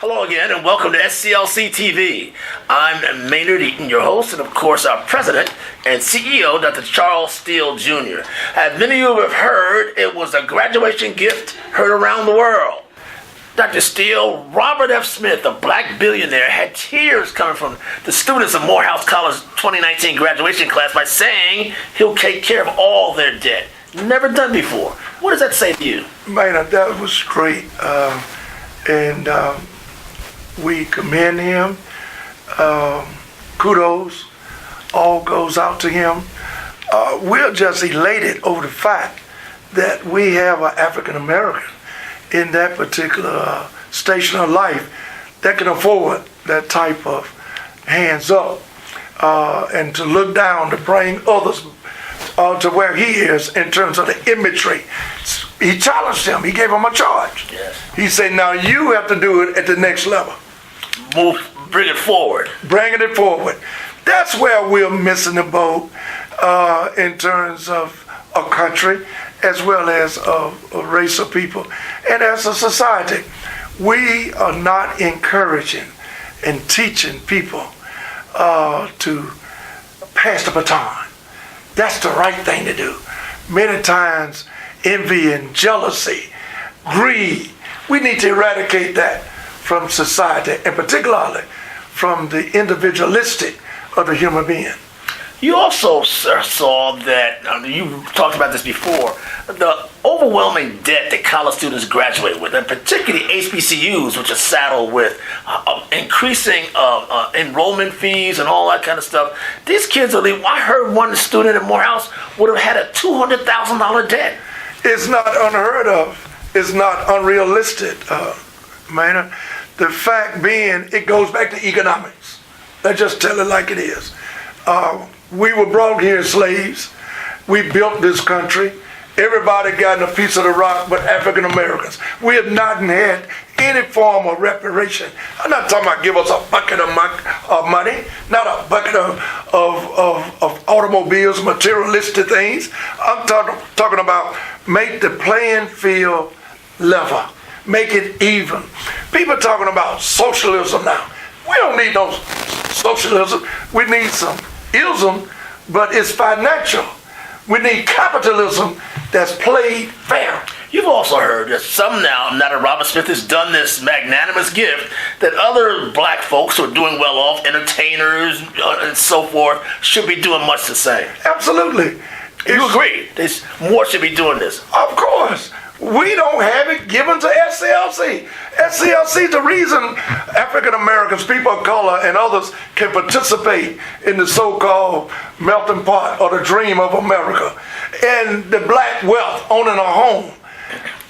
Hello again, and welcome to SCLC TV. I'm Maynard Eaton, your host, and of course our president and CEO, Dr. Charles Steele Jr. As many of you have heard, it was a graduation gift heard around the world. Dr. Steele, Robert F. Smith, a black billionaire, had tears coming from the students of Morehouse College 2019 graduation class by saying he'll take care of all their debt. Never done before. What does that say to you? Maynard, that was great. We commend him. Kudos all goes out to him. We're just elated over the fact that we have an African American in that particular station of life that can afford that type of hands up and to look down, to bring others to where he is in terms of the imagery. He challenged him. He gave him a charge. Yes. He said, now you have to do it at the next level. Bring it forward. Bringing it forward. That's where we're missing the boat in terms of a country as well as a race of people. And as a society, we are not encouraging and teaching people to pass the baton. That's the right thing to do. Many times, envy and jealousy, greed, we need to eradicate that from society, and particularly from the individualistic of the human being. You also, sir, saw that, you talked about this before, the overwhelming debt that college students graduate with, and particularly HBCUs, which are saddled with increasing enrollment fees and all that kind of stuff. These kids I heard one student at Morehouse would have had a $200,000 debt. It's not unheard of. It's not unrealistic, Maynard. The fact being, it goes back to economics. Let's just tell it like it is. We were brought here slaves. We built this country. Everybody got a piece of the rock but African Americans. We have not had any form of reparation. I'm not talking about give us a bucket of money, not a bucket of automobiles, materialistic things. I'm talking about make the playing field level. Make it even. People are talking about socialism now. We don't need no socialism. We need some ism, but it's financial. We need capitalism that's played fair. You've also heard that some now that Robert Smith has done this magnanimous gift, that other black folks who are doing well off, entertainers and so forth, should be doing much the same. Absolutely. You agree? More should be doing this. Of course. We don't have it given to SCLC. SCLC is the reason African Americans, people of color, and others can participate in the so-called melting pot or the dream of America. And the black wealth owning a home.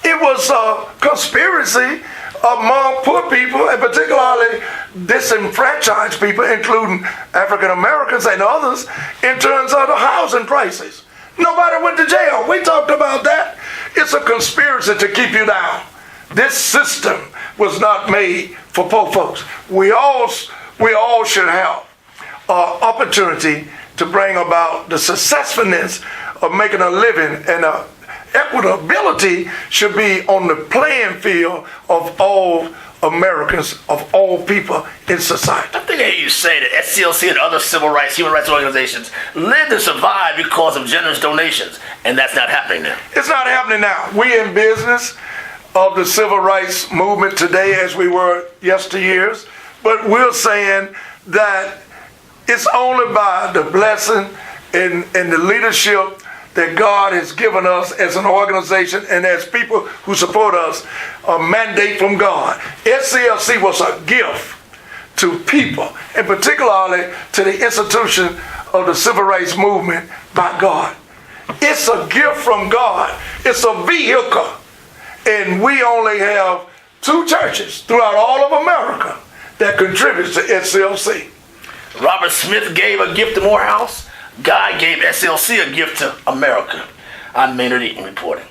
It was a conspiracy among poor people, and particularly disenfranchised people, including African Americans and others, in terms of the housing prices. Nobody went to jail. We talked about that. It's a conspiracy to keep you down. This system was not made for poor folks. We all should have opportunity to bring about the successfulness of making a living, and equitability should be on the playing field of all Americans, of all people in society. I think I hear you say that SCLC and other civil rights, human rights organizations live and survive because of generous donations, and that's not happening now. It's not happening now. We in business of the civil rights movement today as we were yesteryears, but we're saying that it's only by the blessing and the leadership that God has given us as an organization and as people who support us, a mandate from God. SCLC was a gift to people, and particularly to the institution of the civil rights movement by God. It's a gift from God. It's a vehicle. And we only have 2 churches throughout all of America that contributes to SCLC. Robert Smith gave a gift to Morehouse. God gave SCLC a gift to America. I'm Maynard Eaton reporting.